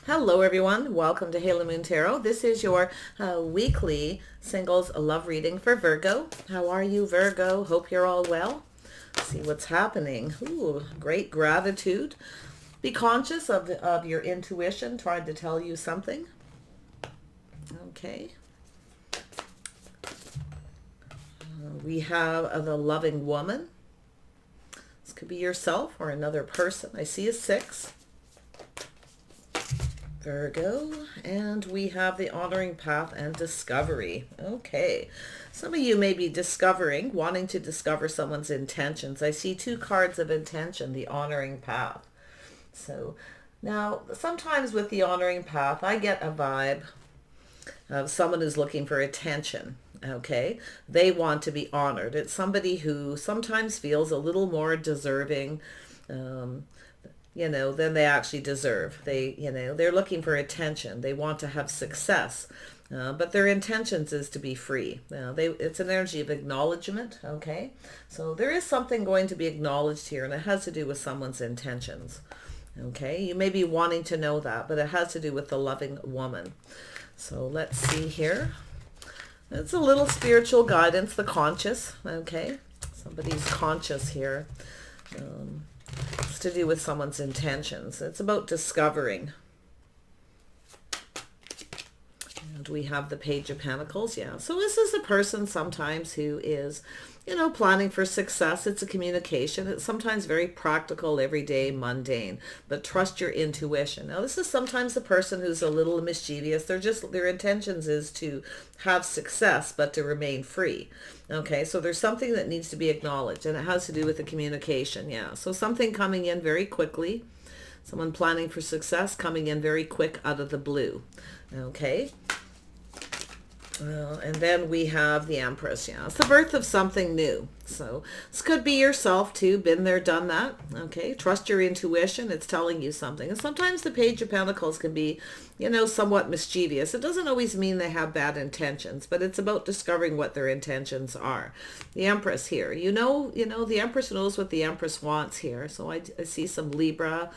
Hello everyone, welcome to Halo Moon Tarot. This is your weekly singles love reading for Virgo. How are you, Virgo? Hope you're all well. See what's happening. Ooh, great gratitude. Be conscious of your intuition trying to tell you something. Okay. We have the loving woman. This could be yourself or another person. I see a 6. Virgo, and we have the honoring path and discovery. Okay, some of you may be wanting to discover someone's intentions. I see 2 cards of intention, the honoring path. So now sometimes with the honoring path I get a vibe of someone who's looking for attention. Okay, they want to be honored. It's somebody who sometimes feels a little more deserving, um, than they actually deserve. They're looking for attention. They want to have success, but their intentions is to be free. It's an energy of acknowledgement. Okay, so there is something going to be acknowledged here, and it has to do with someone's intentions. Okay, you may be wanting to know that, but it has to do with the loving woman. So let's see here. It's a little spiritual guidance, the conscious. Okay, somebody's conscious here. It's to do with someone's intentions. It's about discovering. And we have the Page of Pentacles. Yeah. So this is a person sometimes who is, planning for success. It's a communication. It's sometimes very practical, everyday, mundane, but trust your intuition. Now, this is sometimes a person who's a little mischievous. Their intentions is to have success, but to remain free. Okay, so there's something that needs to be acknowledged, and it has to do with the communication. Yeah, so something coming in very quickly. Someone planning for success coming in very quick out of the blue. Okay. And then we have the Empress. Yeah, it's the birth of something new. So this could be yourself too. Been there, done that. Okay, trust your intuition. It's telling you something. And sometimes the Page of Pentacles can be, somewhat mischievous. It doesn't always mean they have bad intentions, but it's about discovering what their intentions are. The Empress here. The Empress knows what the Empress wants here. So I see some Libra,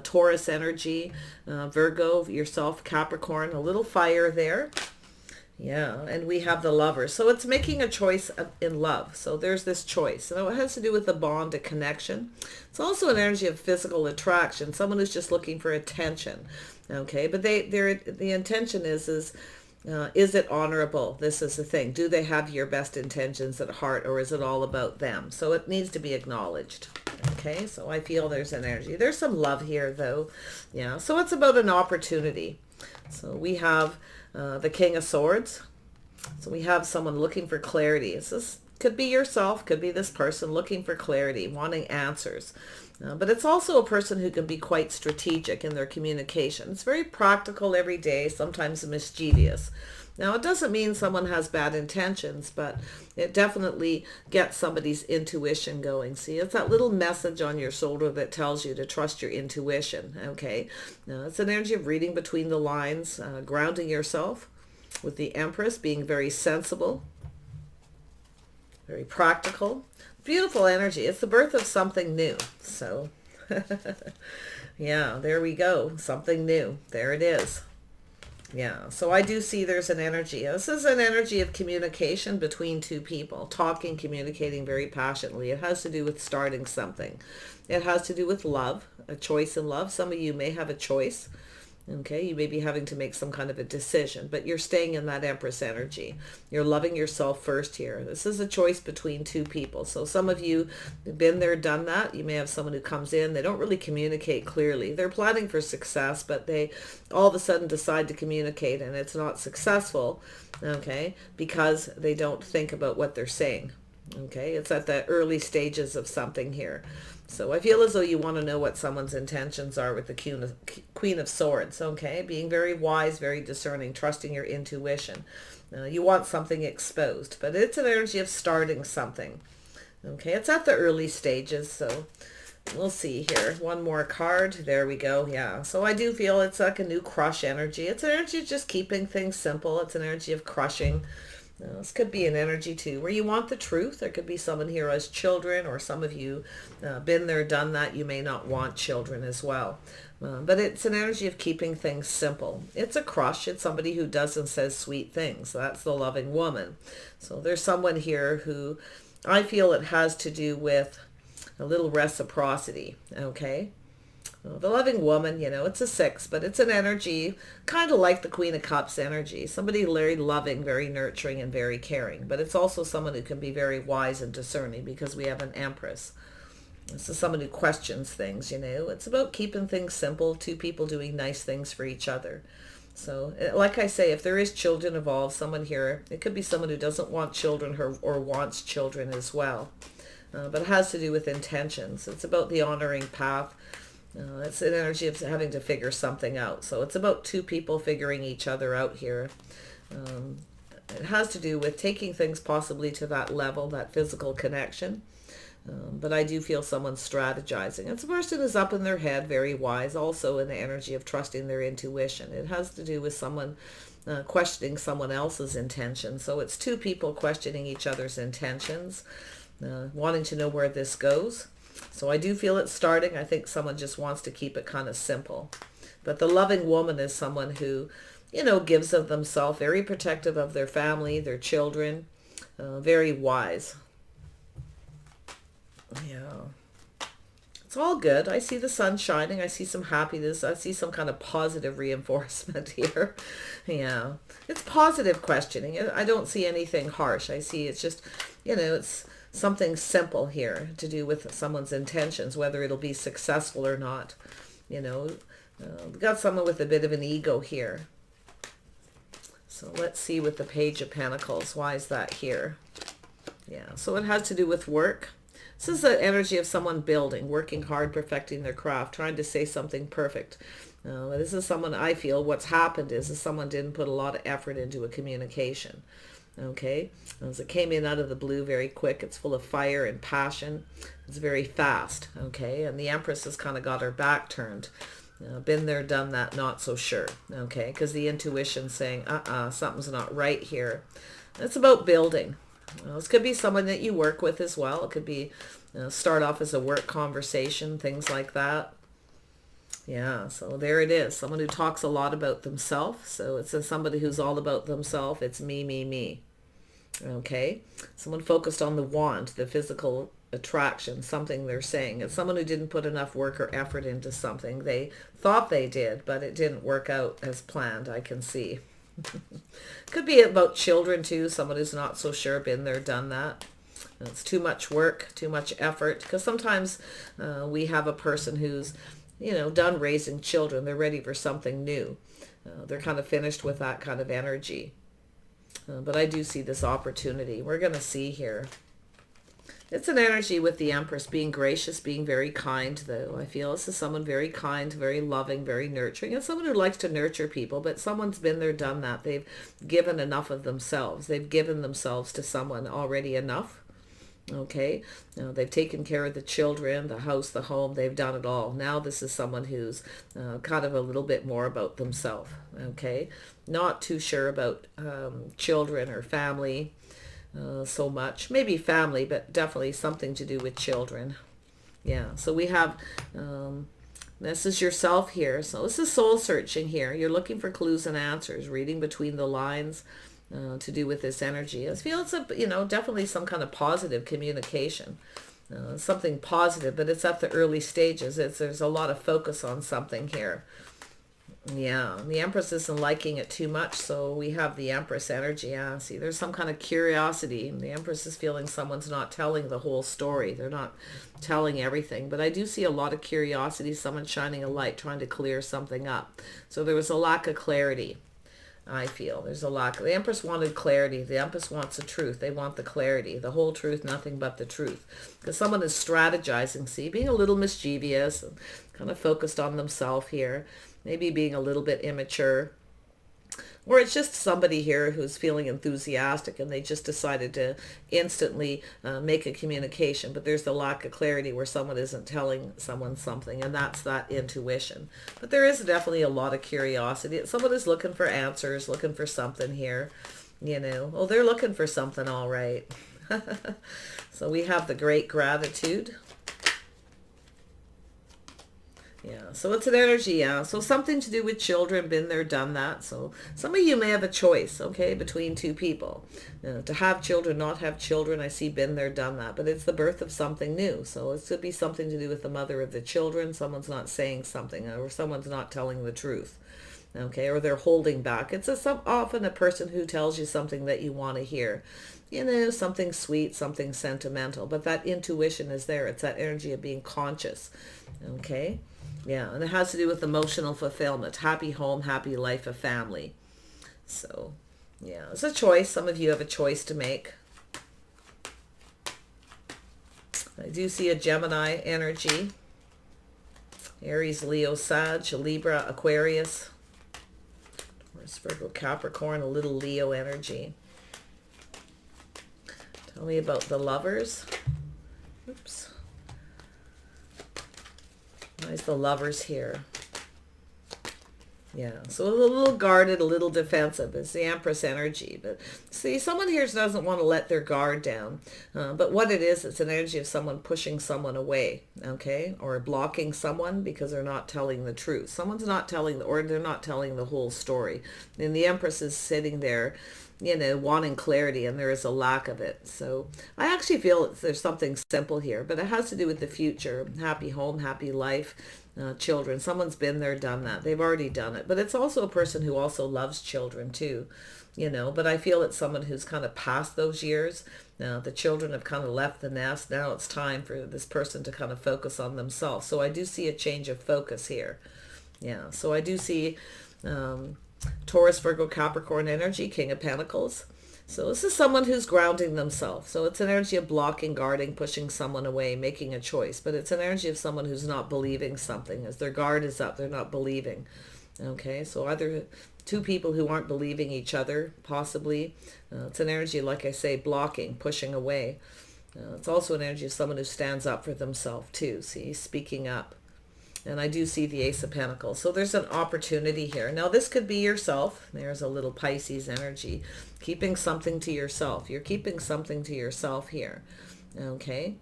Taurus energy, Virgo, yourself, Capricorn, a little fire there. Yeah, and we have the Lover. So it's making a choice in love. So there's this choice. It has to do with the bond, a connection. It's also an energy of physical attraction, someone who's just looking for attention. Okay, but the intention is it honorable? This is the thing. Do they have your best intentions at heart, or is it all about them? So it needs to be acknowledged. Okay, so I feel there's an energy. There's some love here, though. Yeah, so it's about an opportunity. So we have the King of Swords. So we have someone looking for clarity. This could be yourself, could be this person looking for clarity, wanting answers. But it's also a person who can be quite strategic in their communication. It's very practical every day, sometimes mischievous. Now, it doesn't mean someone has bad intentions, but it definitely gets somebody's intuition going. See, it's that little message on your shoulder that tells you to trust your intuition, okay? Now, it's an energy of reading between the lines, grounding yourself, with the Empress being very sensible, very practical. Beautiful energy. It's the birth of something new. So, yeah, there we go. Something new. There it is. Yeah, so I do see there's an energy. This is an energy of communication between 2 people, talking, communicating very passionately. It has to do with starting something. It has to do with love, a choice in love. Some of you may have a choice. Okay, you may be having to make some kind of a decision, but you're staying in that Empress energy. You're loving yourself first here. This is a choice between 2 people. So some of you have been there, done that. You may have someone who comes in. They don't really communicate clearly. They're planning for success, but they all of a sudden decide to communicate, and it's not successful, okay, because they don't think about what they're saying. Okay, it's at the early stages of something here. So I feel as though you want to know what someone's intentions are with the Queen of Swords, okay? Being very wise, very discerning, trusting your intuition. You want something exposed, but it's an energy of starting something. Okay, it's at the early stages, so we'll see here. One more card. There we go. Yeah, so I do feel it's like a new crush energy. It's an energy of just keeping things simple. It's an energy of crushing. This could be an energy too, where you want the truth. There could be someone here as children, or some of you been there, done that. You may not want children as well. But it's an energy of keeping things simple. It's a crush. It's somebody who does and says sweet things. That's the loving woman. So there's someone here who I feel it has to do with a little reciprocity, okay? The loving woman, it's a 6, but it's an energy kind of like the Queen of Cups energy. Somebody very loving, very nurturing, and very caring. But it's also someone who can be very wise and discerning, because we have an Empress. This is someone who questions things, It's about keeping things simple, two people doing nice things for each other. So, like I say, if there is children involved, someone here, it could be someone who doesn't want children or wants children as well. But it has to do with intentions. It's about the honoring path. It's an energy of having to figure something out. So it's about two people figuring each other out here. It has to do with taking things possibly to that level, that physical connection. But I do feel someone's strategizing. It's a person who's up in their head, very wise, also in the energy of trusting their intuition. It has to do with someone questioning someone else's intentions. So it's two people questioning each other's intentions, wanting to know where this goes. So I do feel it's starting. I think someone just wants to keep it kind of simple. But the loving woman is someone who, gives of themselves, very protective of their family, their children, very wise. Yeah. It's all good. I see the sun shining. I see some happiness. I see some kind of positive reinforcement here. Yeah. It's positive questioning. I don't see anything harsh. I see it's just, it's something simple here to do with someone's intentions, whether it'll be successful or not. We've got someone with a bit of an ego here. So let's see with the Page of Pentacles. Why is that here? Yeah, so it has to do with work. This is the energy of someone building, working hard, perfecting their craft, trying to say something perfect. This is someone, I feel, what's happened is someone didn't put a lot of effort into a communication. Okay, as it came in out of the blue very quick, it's full of fire and passion. It's very fast. Okay, and the Empress has kind of got her back turned. Been there, done that, not so sure. Okay, because the intuition's saying, something's not right here. It's about building. This could be someone that you work with as well. It could be start off as a work conversation, things like that. Yeah, so there it is. Someone who talks a lot about themselves. So it's somebody who's all about themselves. It's me, me, me. Okay. Someone focused on the wand, the physical attraction, something they're saying. It's someone who didn't put enough work or effort into something. They thought they did, but it didn't work out as planned, I can see. Could be about children too. Someone who's not so sure, been there, done that. It's too much work, too much effort. Because sometimes we have a person who's done raising children. They're ready for something new. They're kind of finished with that kind of energy. But I do see this opportunity. We're going to see here. It's an energy with the Empress being gracious, being very kind, though. I feel this is someone very kind, very loving, very nurturing. And someone who likes to nurture people, but someone's been there, done that. They've given enough of themselves. They've given themselves to someone already enough. Okay, they've taken care of the children, the house, the home. They've done it all. Now this is someone who's kind of a little bit more about themselves. Okay, not too sure about children or family so much. Maybe family, but definitely something to do with children. Yeah, so we have this is yourself here. So this is soul searching here. You're looking for clues and answers, reading between the lines. To do with this energy. I feel it's definitely some kind of positive communication, something positive, but it's at the early stages. There's a lot of focus on something here. Yeah, the Empress isn't liking it too much, so we have the Empress energy. Yeah, see, there's some kind of curiosity. The Empress is feeling someone's not telling the whole story. They're not telling everything, but I do see a lot of curiosity, someone shining a light, trying to clear something up. So there was a lack of clarity. I feel there's a lack. The Empress wanted clarity. The Empress wants the truth. They want the clarity, the whole truth, nothing but the truth. Because someone is strategizing, see, being a little mischievous, and kind of focused on themselves here, maybe being a little bit immature. Or it's just somebody here who's feeling enthusiastic and they just decided to instantly make a communication, but there's the lack of clarity where someone isn't telling someone something, and that's that intuition. But there is definitely a lot of curiosity. Someone is looking for answers, looking for something here. you know. Oh, they're looking for something, all right. So we have the great gratitude. Yeah, so it's an energy, yeah. So something to do with children, been there, done that. So some of you may have a choice, okay, between two people. To have children, not have children, I see been there, done that. But it's the birth of something new. So it could be something to do with the mother of the children. Someone's not saying something, or someone's not telling the truth, okay, or they're holding back. It's often a person who tells you something that you want to hear. You know, something sweet, something sentimental. But that intuition is there. It's that energy of being conscious, okay? Yeah, and it has to do with emotional fulfillment. Happy home, happy life, a family. So, yeah, it's a choice. Some of you have a choice to make. I do see a Gemini energy. Aries, Leo, Sag, Libra, Aquarius. Taurus, Virgo, Capricorn, a little Leo energy. Tell me about the lovers. Oops. Why's the lovers here? Yeah, so a little guarded, a little defensive. It's the Empress energy. But see, someone here doesn't want to let their guard down. But what it is, it's an energy of someone pushing someone away, okay? Or blocking someone because they're not telling the truth. Someone's not telling, or they're not telling the whole story. And the Empress is sitting there, you know, wanting clarity, and there is a lack of it. So I actually feel there's something simple here, but it has to do with the future. Happy home, happy life, children. Someone's been there, done that. They've already done it. But it's also a person who also loves children too, you know. But I feel it's someone who's kind of past those years. Now the children have kind of left the nest. Now it's time for this person to kind of focus on themselves. So I do see a change of focus here. Yeah, so I do see Taurus, Virgo, Capricorn energy, King of Pentacles. So this is someone who's grounding themselves. So it's an energy of blocking, guarding, pushing someone away, making a choice. But it's an energy of someone who's not believing something. As their guard is up, they're not believing. Okay, so either two people who aren't believing each other, possibly. It's an energy, like I say, blocking, pushing away. It's also an energy of someone who stands up for themselves too. See, speaking up. And I do see the Ace of Pentacles. So there's an opportunity here. Now this could be yourself. There's a little Pisces energy. Keeping something to yourself. You're keeping something to yourself here. Okay?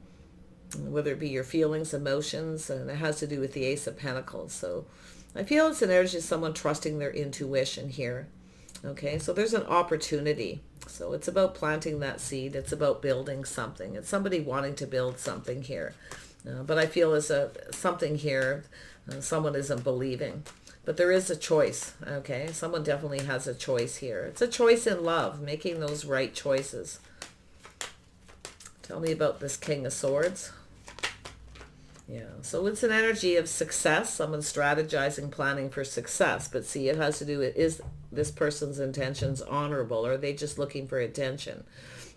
Whether it be your feelings, emotions, and it has to do with the Ace of Pentacles. So I feel it's an energy of someone trusting their intuition here. Okay? So there's an opportunity. So it's about planting that seed. It's about building something. It's somebody wanting to build something here. But I feel there's something here, someone isn't believing. But there is a choice, okay? Someone definitely has a choice here. It's a choice in love, making those right choices. Tell me about this King of Swords. Yeah, so it's an energy of success. Someone strategizing, planning for success. But see, it has to do with, is this person's intentions honorable, or are they just looking for attention?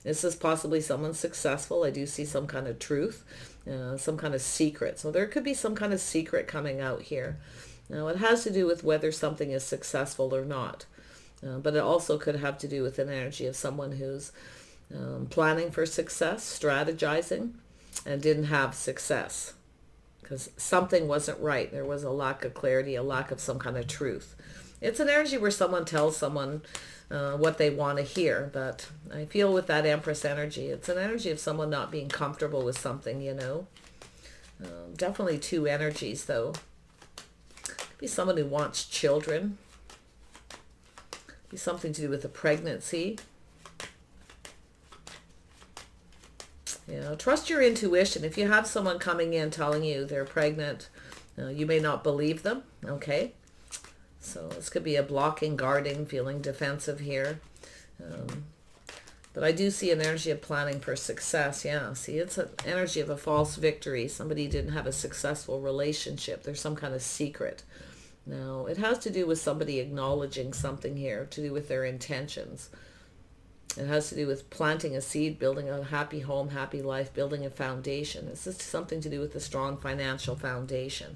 This is possibly someone successful. I do see some kind of truth, some kind of secret. So there could be some kind of secret coming out here. Now, it has to do with whether something is successful or not. But it also could have to do with an energy of someone who's planning for success, strategizing, and didn't have success because something wasn't right. There was a lack of clarity, a lack of some kind of truth. It's an energy where someone tells someone what they want to hear. But I feel with that Empress energy, it's an energy of someone not being comfortable with something, you know. Definitely two energies, though. Could be someone who wants children. Could be something to do with a pregnancy. You know, trust your intuition. If you have someone coming in telling you they're pregnant, you may not believe them, okay? So this could be a blocking, guarding, feeling defensive here. But I do see an energy of planning for success. Yeah, see, it's an energy of a false victory. Somebody didn't have a successful relationship. There's some kind of secret. Now, it has to do with somebody acknowledging something here, to do with their intentions. It has to do with planting a seed, building a happy home, happy life, building a foundation. This is something to do with a strong financial foundation.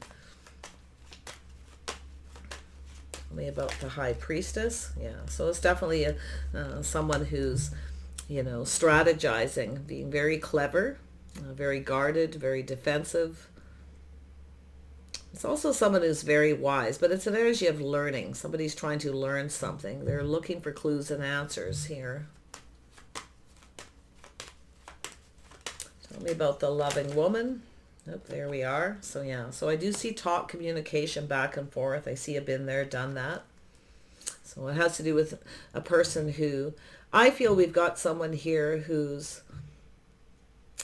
Tell me about the High Priestess. Yeah, so it's definitely someone who's, you know, strategizing, being very clever, very guarded, very defensive. It's also someone who's very wise, but it's an energy of learning. Somebody's trying to learn something. They're looking for clues and answers here. Tell me about the loving woman. Oh, there we are. So yeah, so I do see talk, communication back and forth. I see a been there, done that. So it has to do with a person who, I feel we've got someone here who's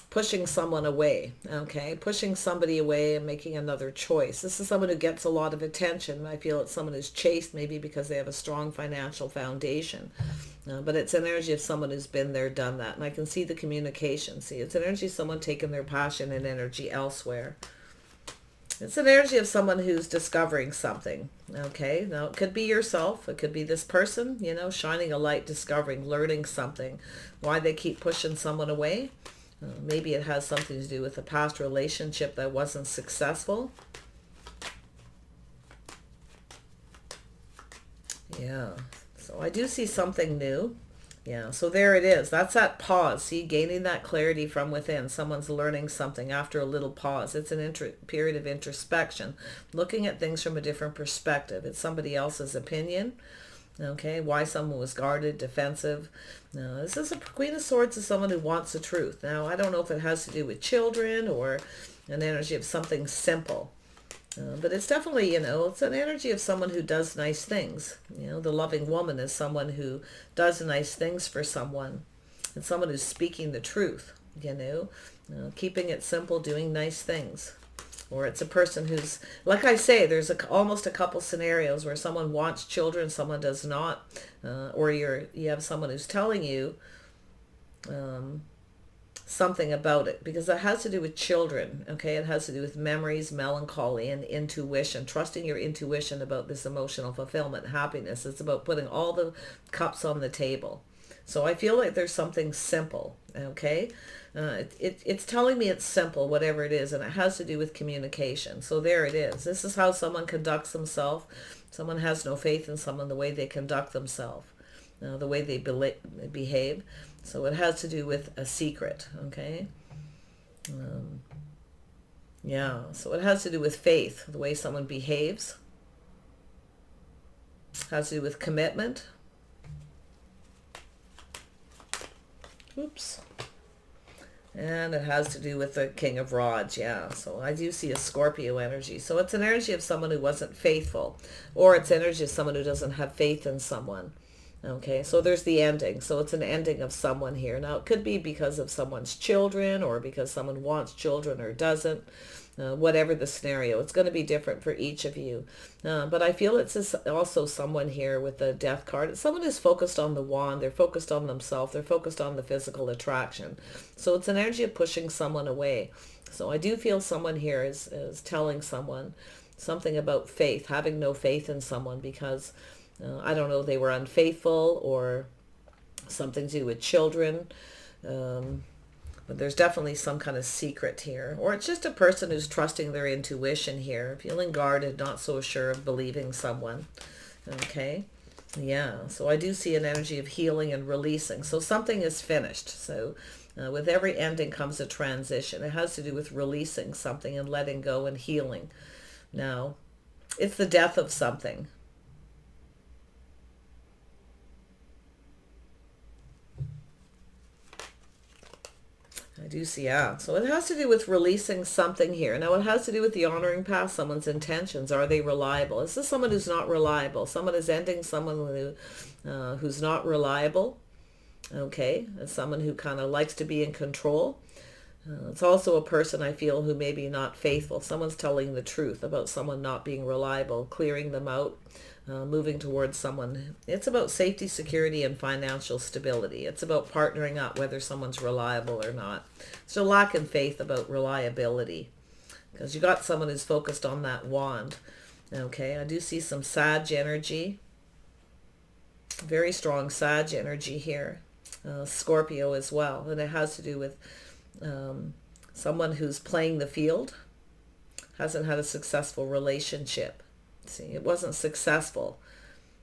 pushing someone away, okay? Pushing somebody away and making another choice. This is someone who gets a lot of attention. I feel it's someone who's chased, maybe because they have a strong financial foundation. But it's an energy of someone who's been there, done that. And I can see the communication. See, it's an energy of someone taking their passion and energy elsewhere. It's an energy of someone who's discovering something, okay? Now, it could be yourself. It could be this person, you know, shining a light, discovering, learning something. Why they keep pushing someone away? Maybe it has something to do with a past relationship that wasn't successful. Yeah, so I do see something new. Yeah, so there it is. That's that pause. See, gaining that clarity from within. Someone's learning something after a little pause. It's an period of introspection, looking at things from a different perspective. It's somebody else's opinion. Okay, why someone was guarded, defensive. Now, this is a Queen of Swords is someone who wants the truth. Now, I don't know if it has to do with children or an energy of something simple. But it's definitely, you know, it's an energy of someone who does nice things. You know, the loving woman is someone who does nice things for someone. It's someone who's speaking the truth, you know, keeping it simple, doing nice things. Or it's a person who's, like I say, there's almost a couple scenarios where someone wants children, someone does not. Or you have someone who's telling you something about it, because it has to do with children, okay? It has to do with memories, melancholy, and intuition, trusting your intuition about this emotional fulfillment, happiness. It's about putting all the cups on the table. So I feel like there's something simple, okay? It's telling me it's simple, whatever it is, and it has to do with communication. So there it is. This is how someone conducts themselves. Someone has no faith in someone, the way they conduct themselves, the way they behave. So it has to do with a secret, okay? Yeah, so it has to do with faith, the way someone behaves. It has to do with commitment. Oops. And it has to do with the King of Rods, yeah. So I do see a Scorpio energy. So it's an energy of someone who wasn't faithful, or it's energy of someone who doesn't have faith in someone. Okay, so there's the ending. So it's an ending of someone here. Now, it could be because of someone's children, or because someone wants children or doesn't. Whatever the scenario, it's going to be different for each of you. But I feel it's also someone here with the Death card. It's someone who's focused on the wand. They're focused on themselves. They're focused on the physical attraction. So it's an energy of pushing someone away. So I do feel someone here is telling someone something about faith, having no faith in someone because, I don't know, they were unfaithful or something to do with children. But there's definitely some kind of secret here. Or it's just a person who's trusting their intuition here, feeling guarded, not so sure of believing someone. Okay? Yeah, so I do see an energy of healing and releasing. So something is finished. So with every ending comes a transition. It has to do with releasing something and letting go and healing. Now, it's the death of something. I do see, yeah. So it has to do with releasing something here. Now, it has to do with the honoring past, someone's intentions. Are they reliable? Is this someone who's not reliable? Someone is ending someone who's not reliable. Okay, as someone who kind of likes to be in control. It's also a person I feel who may be not faithful. Someone's telling the truth about someone not being reliable, clearing them out, moving towards someone. It's about safety, security, and financial stability. It's about partnering up, whether someone's reliable or not. So lack in faith about reliability, because you got someone who's focused on that wand. Okay, I do see some Sag energy. Very strong Sag energy here. Scorpio as well. And it has to do with someone who's playing the field, hasn't had a successful relationship. See, it wasn't successful.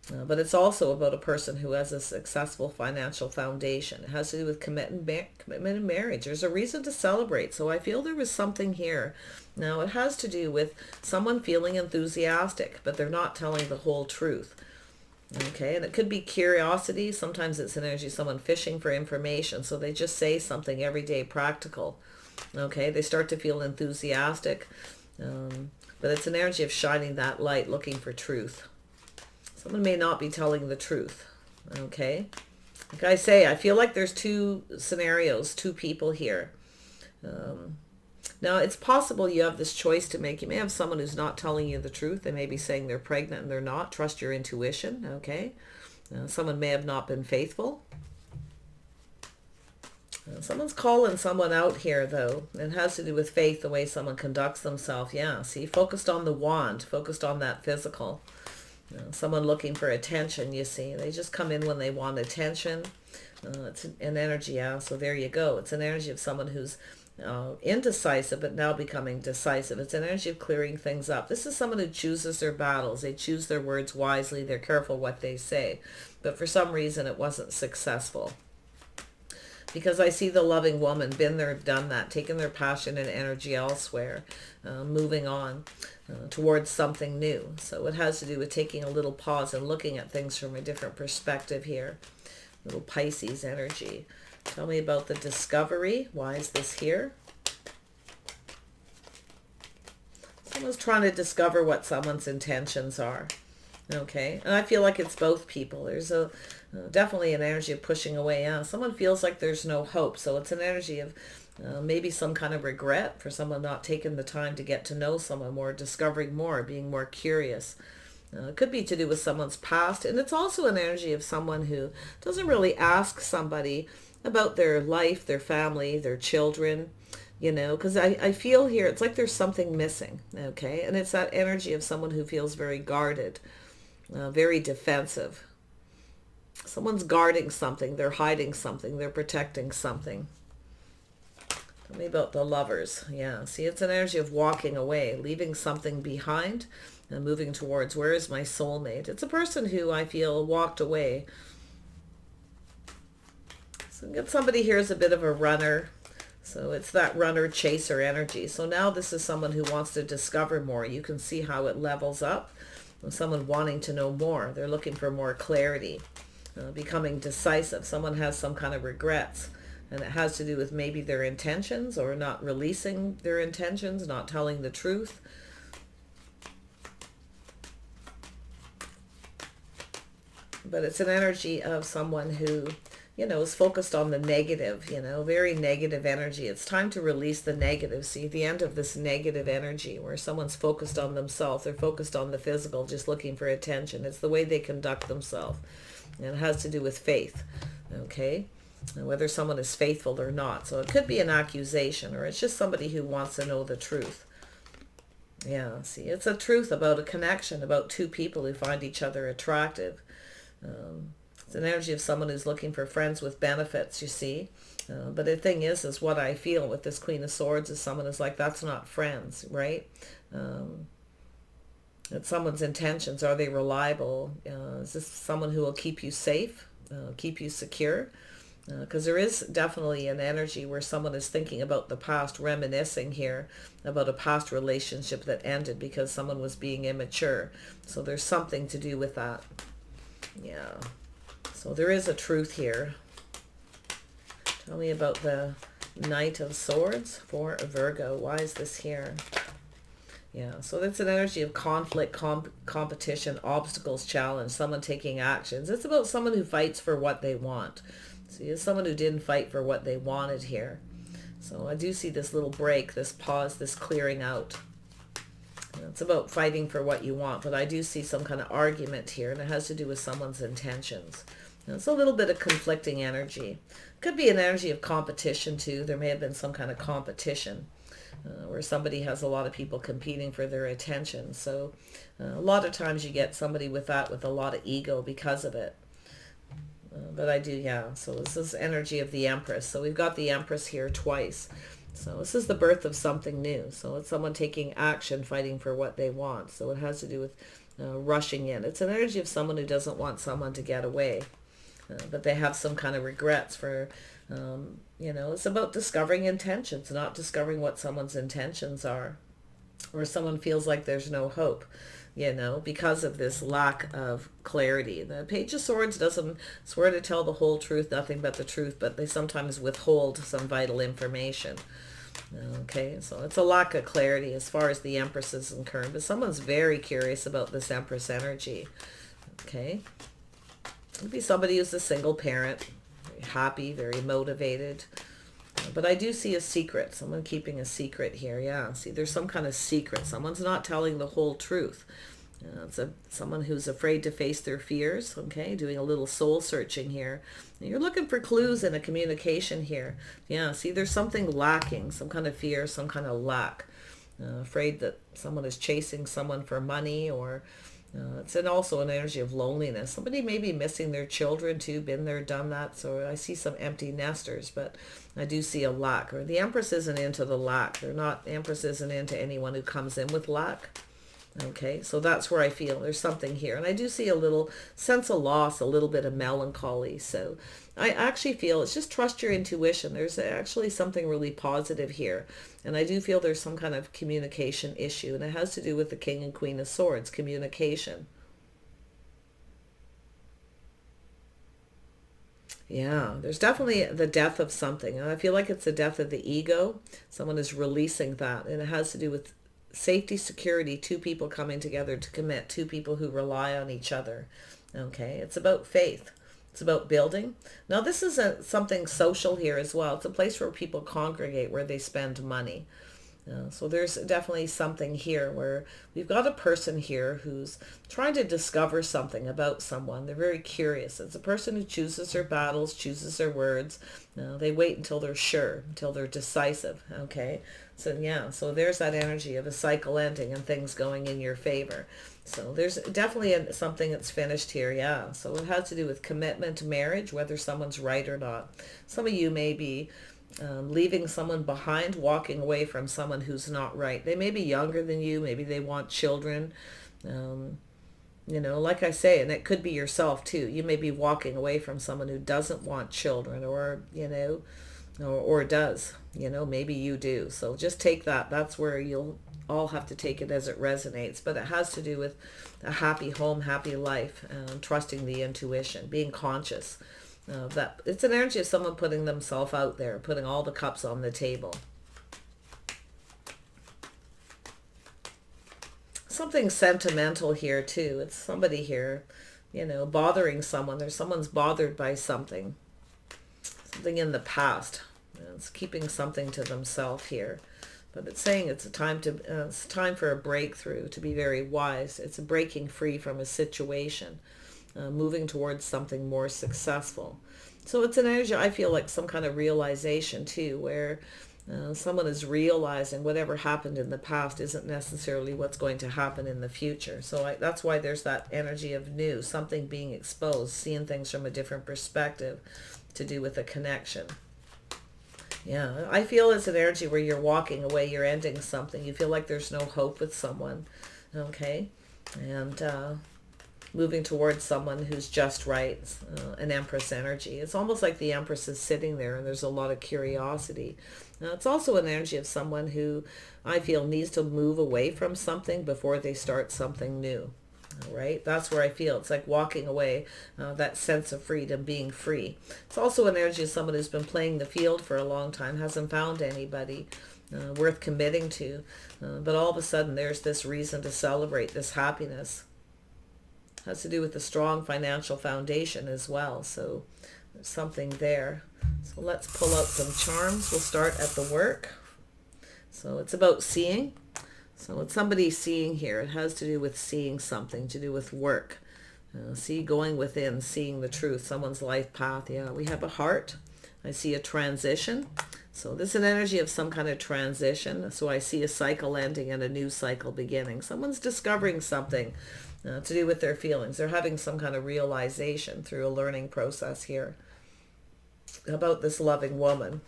But it's also about a person who has a successful financial foundation. It has to do with commitment and marriage. There's a reason to celebrate. So I feel there was something here. Now, it has to do with someone feeling enthusiastic, but they're not telling the whole truth. Okay, and it could be curiosity. Sometimes it's an energy of someone fishing for information. So they just say something everyday practical. Okay, they start to feel enthusiastic. But it's an energy of shining that light, looking for truth. Someone may not be telling the truth. Okay, like I say, I feel like there's two scenarios, two people here. Now, it's possible you have this choice to make. You may have someone who's not telling you the truth. They may be saying they're pregnant and they're not. Trust your intuition, okay? Someone may have not been faithful. Someone's calling someone out here, though. It has to do with faith, the way someone conducts themselves. Yeah, see, focused on the wand, focused on that physical. Someone looking for attention, you see. They just come in when they want attention. It's an energy, yeah, so there you go. It's an energy of someone who's indecisive, but now becoming decisive. It's an energy of clearing things up. This is someone who chooses their battles. They choose their words wisely. They're careful what they say. But for some reason, it wasn't successful. Because I see the loving woman, been there, done that, taken their passion and energy elsewhere, moving on towards something new. So it has to do with taking a little pause and looking at things from a different perspective here. Little Pisces energy. Tell me about the discovery. Why is this here? Someone's trying to discover what someone's intentions are. Okay, and I feel like it's both people. There's definitely an energy of pushing away. Someone feels like there's no hope. So it's an energy of maybe some kind of regret for someone not taking the time to get to know someone more, discovering more, being more curious. It could be to do with someone's past. And it's also an energy of someone who doesn't really ask somebody about their life, their family, their children, you know, because I feel here it's like there's something missing, okay? And it's that energy of someone who feels very guarded, very defensive. Someone's guarding something, they're hiding something, they're protecting something. Tell me about the Lovers. Yeah, see, it's an energy of walking away, leaving something behind and moving towards, where is my soulmate? It's a person who I feel walked away. So get somebody here as a bit of a runner. So it's that runner chaser energy. So now this is someone who wants to discover more. You can see how it levels up. Someone wanting to know more. They're looking for more clarity, becoming decisive. Someone has some kind of regrets. And it has to do with maybe their intentions or not releasing their intentions, not telling the truth. But it's an energy of someone who, you know, is focused on the negative, you know, very negative energy. It's time to release the negative. See, the end of this negative energy where someone's focused on themselves. They're focused on the physical, just looking for attention. It's the way they conduct themselves. And it has to do with faith, okay? And whether someone is faithful or not. So it could be an accusation, or it's just somebody who wants to know the truth. Yeah, see, it's a truth about a connection, about two people who find each other attractive. It's an energy of someone who's looking for friends with benefits, you see. But the thing is what I feel with this Queen of Swords is someone who's like, that's not friends, right? It's someone's intentions. Are they reliable? Is this someone who will keep you safe, keep you secure? Because there is definitely an energy where someone is thinking about the past, reminiscing here about a past relationship that ended because someone was being immature. So there's something to do with that. Yeah. So there is a truth here. Tell me about the Knight of Swords for Virgo. Why is this here? Yeah, so that's an energy of conflict, competition, obstacles, challenge, someone taking actions. It's about someone who fights for what they want. See, it's someone who didn't fight for what they wanted here. So I do see this little break, this pause, this clearing out. It's about fighting for what you want, but I do see some kind of argument here, and it has to do with someone's intentions. It's a little bit of conflicting energy. Could be an energy of competition too. There may have been some kind of competition where somebody has a lot of people competing for their attention. So a lot of times you get somebody with that, with a lot of ego because of it. But I do, yeah. So this is energy of the Empress. So we've got the Empress here twice. So this is the birth of something new. So it's someone taking action, fighting for what they want. So it has to do with rushing in. It's an energy of someone who doesn't want someone to get away, but they have some kind of regrets for, it's about discovering intentions, not discovering what someone's intentions are, or someone feels like there's no hope, because of this lack of clarity. The Page of Swords doesn't swear to tell the whole truth, nothing but the truth, but they sometimes withhold some vital information. Okay, so it's a lack of clarity as far as the Empress is concerned, but someone's very curious about this Empress energy. Okay, it could be somebody who's a single parent, very happy, very motivated. But I do see a secret, someone keeping a secret here. Yeah, see, there's some kind of secret. Someone's not telling the whole truth. Someone who's afraid to face their fears, okay, doing a little soul searching here. You're looking for clues in a communication here. Yeah, see, there's something lacking, some kind of fear, some kind of lack. Afraid that someone is chasing someone for money, or it's also an energy of loneliness. Somebody may be missing their children too, been there, done that. So I see some empty nesters, but I do see a lack. Or the Empress isn't into the lack. Empress isn't into anyone who comes in with lack. Okay, so that's where I feel there's something here. And I do see a little sense of loss, a little bit of melancholy. So I actually feel it's just trust your intuition. There's actually something really positive here. And I do feel there's some kind of communication issue. And it has to do with the King and Queen of Swords, communication. Yeah, there's definitely the death of something. And I feel like it's the death of the ego. Someone is releasing that. And it has to do with safety, security, two people coming together to commit, two people who rely on each other. Okay, it's about faith. It's about building. Now this is something social here as well. It's a place where people congregate, where they spend money. So there's definitely something here where we've got a person here who's trying to discover something about someone. They're very curious. It's a person who chooses their battles, chooses their words. They wait until they're sure, until they're decisive. Okay, so yeah, so there's that energy of a cycle ending and things going in your favor. So there's definitely something that's finished here, yeah. So it has to do with commitment, marriage, whether someone's right or not. Some of you may be leaving someone behind, walking away from someone who's not right. They may be younger than you. Maybe they want children. Like I say, and it could be yourself too. You may be walking away from someone who doesn't want children, or does. Maybe you do. So just take that. That's where you'll all have to take it as it resonates. But it has to do with a happy home, happy life, trusting the intuition, being conscious. That it's an energy of someone putting themselves out there, putting all the cups on the table. Something sentimental here too. It's somebody here, bothering someone. Someone's bothered by something in the past. It's keeping something to themselves here. But it's saying it's time for a breakthrough, to be very wise. It's a breaking free from a situation. Moving towards something more successful. So it's an energy, I feel like some kind of realization too, where someone is realizing whatever happened in the past isn't necessarily what's going to happen in the future. So that's why there's that energy of new, something being exposed, seeing things from a different perspective, to do with a connection. Yeah, I feel it's an energy where you're walking away, you're ending something. You feel like there's no hope with someone. Okay, and moving towards someone who's just right, an Empress energy. It's almost like the Empress is sitting there and there's a lot of curiosity. Now, it's also an energy of someone who I feel needs to move away from something before they start something new. All right, that's where I feel it's like walking away, that sense of freedom, being free. It's also an energy of someone who's been playing the field for a long time, hasn't found anybody worth committing to, but all of a sudden there's this reason to celebrate, this happiness. Has to do with the strong financial foundation as well. So there's something there. So let's pull out some charms. We'll start at the work. So it's about seeing. So it's somebody seeing here. It has to do with seeing something, to do with work. Going within, seeing the truth, someone's life path. Yeah, we have a heart. I see a transition. So this is an energy of some kind of transition. So I see a cycle ending and a new cycle beginning. Someone's discovering something to do with their feelings. They're having some kind of realization through a learning process here about this loving woman.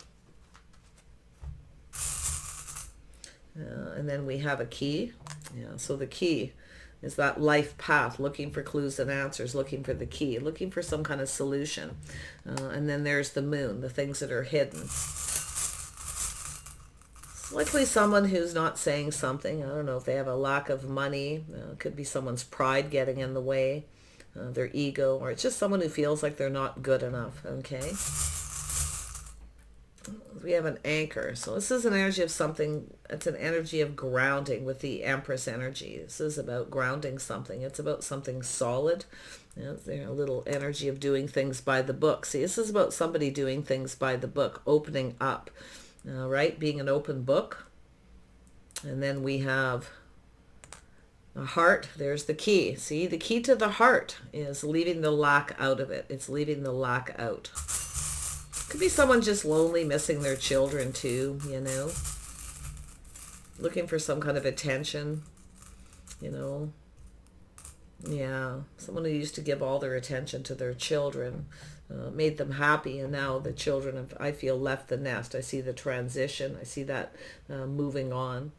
And then we have a key. Yeah, so the key. is that life path, looking for clues and answers, looking for the key, looking for some kind of solution. And then there's the moon, the things that are hidden. It's likely someone who's not saying something. I don't know if they have a lack of money. It could be someone's pride getting in the way, their ego, or it's just someone who feels like they're not good enough, okay? We have an anchor. So this is an energy of something. It's an energy of grounding with the Empress energy. This is about grounding something. It's about something solid. There's a little energy of doing things by the book. See, this is about somebody doing things by the book, opening up, right? Being an open book. And then we have a heart. There's the key. See, the key to the heart is leaving the lack out of it. It's leaving the lack out. Could be someone just lonely, missing their children too, you know. Looking for some kind of attention, you know. Yeah, someone who used to give all their attention to their children, made them happy, and now the children have, I feel, left the nest. I see the transition. I see that moving on.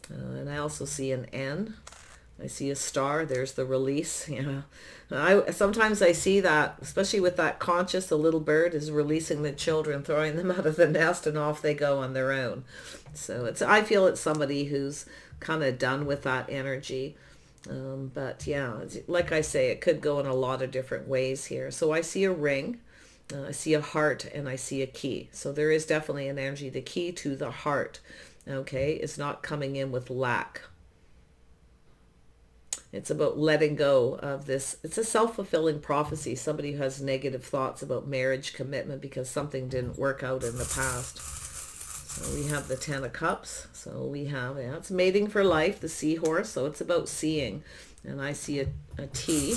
And I also see an N. I see a star. There's the release. Yeah. Sometimes I see that, especially with that conscious, the little bird is releasing the children, throwing them out of the nest, and off they go on their own. So I feel it's somebody who's kind of done with that energy. But yeah, like I say, it could go in a lot of different ways here. So I see a ring, I see a heart, and I see a key. So there is definitely an energy. The key to the heart, okay, is not coming in with lack. It's about letting go of this. It's a self-fulfilling prophecy. Somebody who has negative thoughts about marriage, commitment, because something didn't work out in the past. So we have the 10 of Cups. So we have, yeah, it's mating for life, the seahorse. So it's about seeing. And I see a T.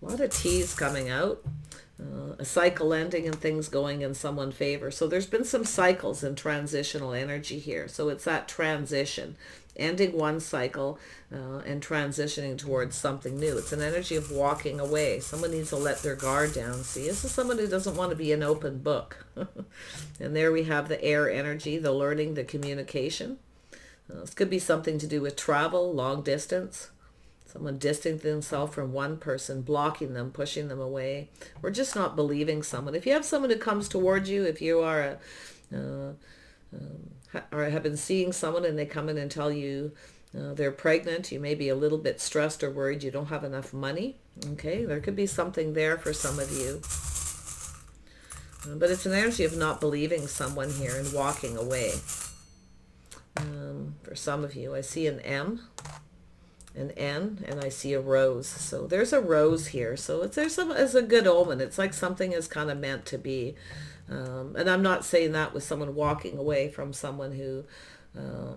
A lot of T's coming out. A cycle ending and things going in someone's favor. So there's been some cycles and transitional energy here. So it's that transition, ending one cycle and transitioning towards something new. It's an energy of walking away. Someone needs to let their guard down. See, this is someone who doesn't want to be an open book. And there we have the air energy, the learning, the communication. This could be something to do with travel, long distance. Someone distancing themselves from one person, blocking them, pushing them away, or just not believing someone. If you have someone who comes towards you, if you are or have been seeing someone and they come in and tell you they're pregnant, you may be a little bit stressed or worried you don't have enough money. Okay, there could be something there for some of you. But it's an energy of not believing someone here and walking away. For some of you, I see an M, an N, and I see a rose. So there's a rose here. So it's a good omen. It's like something is kind of meant to be. And I'm not saying that with someone walking away from someone who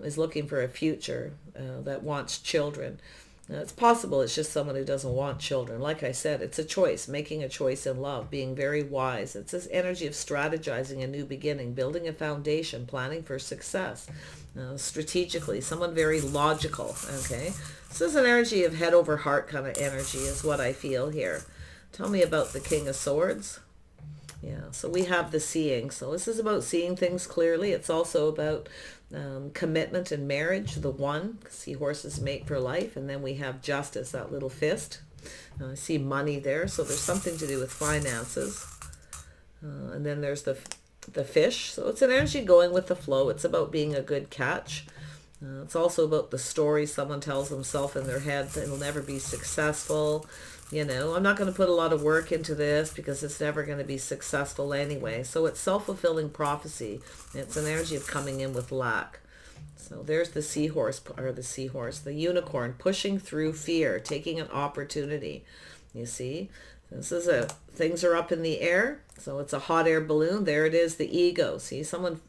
is looking for a future, that wants children. It's possible it's just someone who doesn't want children. Like I said, it's a choice, making a choice in love, being very wise. It's this energy of strategizing a new beginning, building a foundation, planning for success, strategically, someone very logical, okay? This is an energy of head over heart kind of energy is what I feel here. Tell me about the King of Swords. Yeah, so we have the seeing. So this is about seeing things clearly. It's also about commitment and marriage, the one. Seahorses mate for life. And then we have justice, that little fist. I see money there. So there's something to do with finances. And then there's the fish. So it's an energy going with the flow. It's about being a good catch. It's also about the story someone tells themselves in their head that it'll never be successful. You know, I'm not going to put a lot of work into this because it's never going to be successful anyway. So it's self-fulfilling prophecy. It's an energy of coming in with lack. So there's the the unicorn, pushing through fear, taking an opportunity. You see, things are up in the air. So it's a hot air balloon. There it is, the ego. See, someone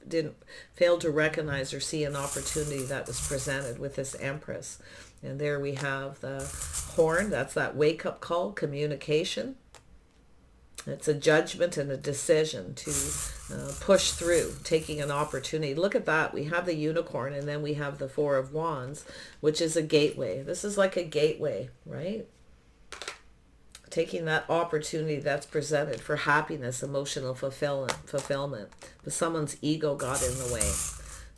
failed to recognize or see an opportunity that was presented with this Empress. And there we have the horn. That's that wake-up call, communication. It's a judgment and a decision to push through, taking an opportunity. Look at that. We have the unicorn, and then we have the Four of Wands, which is a gateway. This is like a gateway, right? Taking that opportunity that's presented for happiness, emotional fulfillment. But someone's ego got in the way.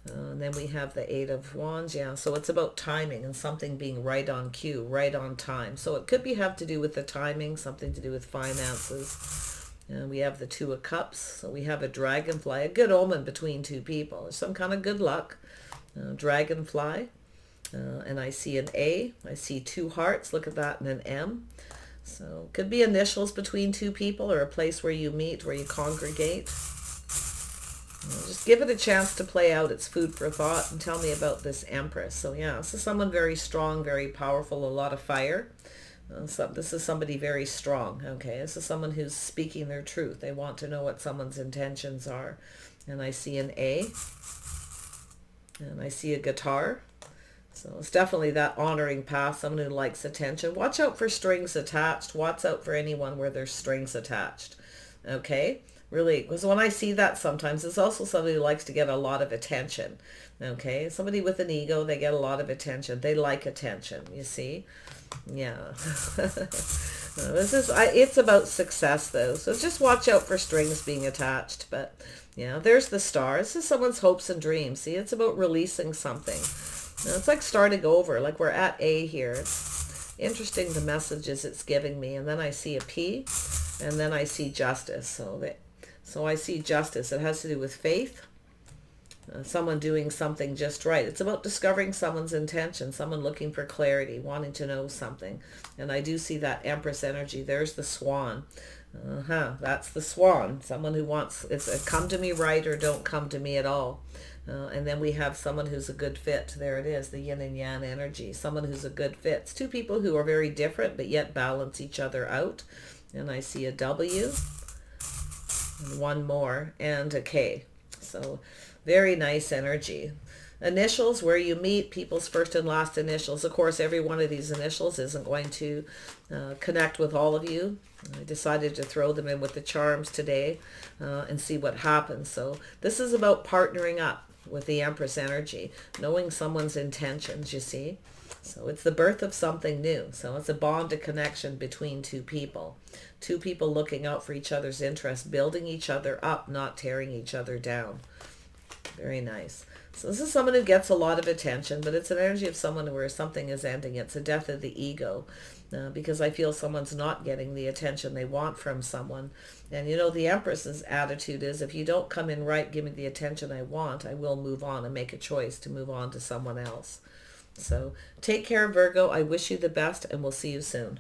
And then we have the Eight of Wands. Yeah, so it's about timing and something being right on cue, right on time. So it could be have to do with the timing, something to do with finances. And we have the Two of Cups. So we have a dragonfly, a good omen between two people. There's some kind of good luck. Dragonfly. And I see an A. I see two hearts. Look at that, and an M. So could be initials between two people, or a place where you meet, where you congregate. Just give it a chance to play out. It's food for thought. And tell me about this Empress. So yeah, this is someone very strong, very powerful, a lot of fire. This is somebody very strong. Okay, this is someone who's speaking their truth. They want to know what someone's intentions are. And I see an A. And I see a guitar. So it's definitely that honoring path, someone who likes attention. Watch out for strings attached. Watch out for anyone where there's strings attached. Okay? Really, because when I see that sometimes, it's also somebody who likes to get a lot of attention. Okay? Somebody with an ego, they get a lot of attention. They like attention, you see? Yeah. It's about success, though. So just watch out for strings being attached. But, yeah, there's the star. This is someone's hopes and dreams. See, it's about releasing something. Now, it's like starting over, like we're at A here. It's interesting the messages it's giving me. And then I see a P, and then I see justice. So I see justice. It has to do with faith, someone doing something just right. It's about discovering someone's intention, someone looking for clarity, wanting to know something. And I do see that Empress energy. There's the swan. That's the swan. Someone who wants, it's a come to me right or don't come to me at all. And then we have someone who's a good fit. There it is, the yin and yang energy. Someone who's a good fit. It's two people who are very different but yet balance each other out. And I see a W, and one more, and a K. So very nice energy. Initials, where you meet, people's first and last initials. Of course, every one of these initials isn't going to connect with all of you. I decided to throw them in with the charms today and see what happens. So this is about partnering up with the Empress energy, knowing someone's intentions, you see. So it's the birth of something new. So it's a bond, a connection between two people. Two people looking out for each other's interests, building each other up, not tearing each other down. Very nice. So this is someone who gets a lot of attention, but it's an energy of someone where something is ending. It's a death of the ego, because I feel someone's not getting the attention they want from someone. And you know, the Empress's attitude is, if you don't come in right, give me the attention I want, I will move on and make a choice to move on to someone else. So take care, Virgo. I wish you the best, and we'll see you soon.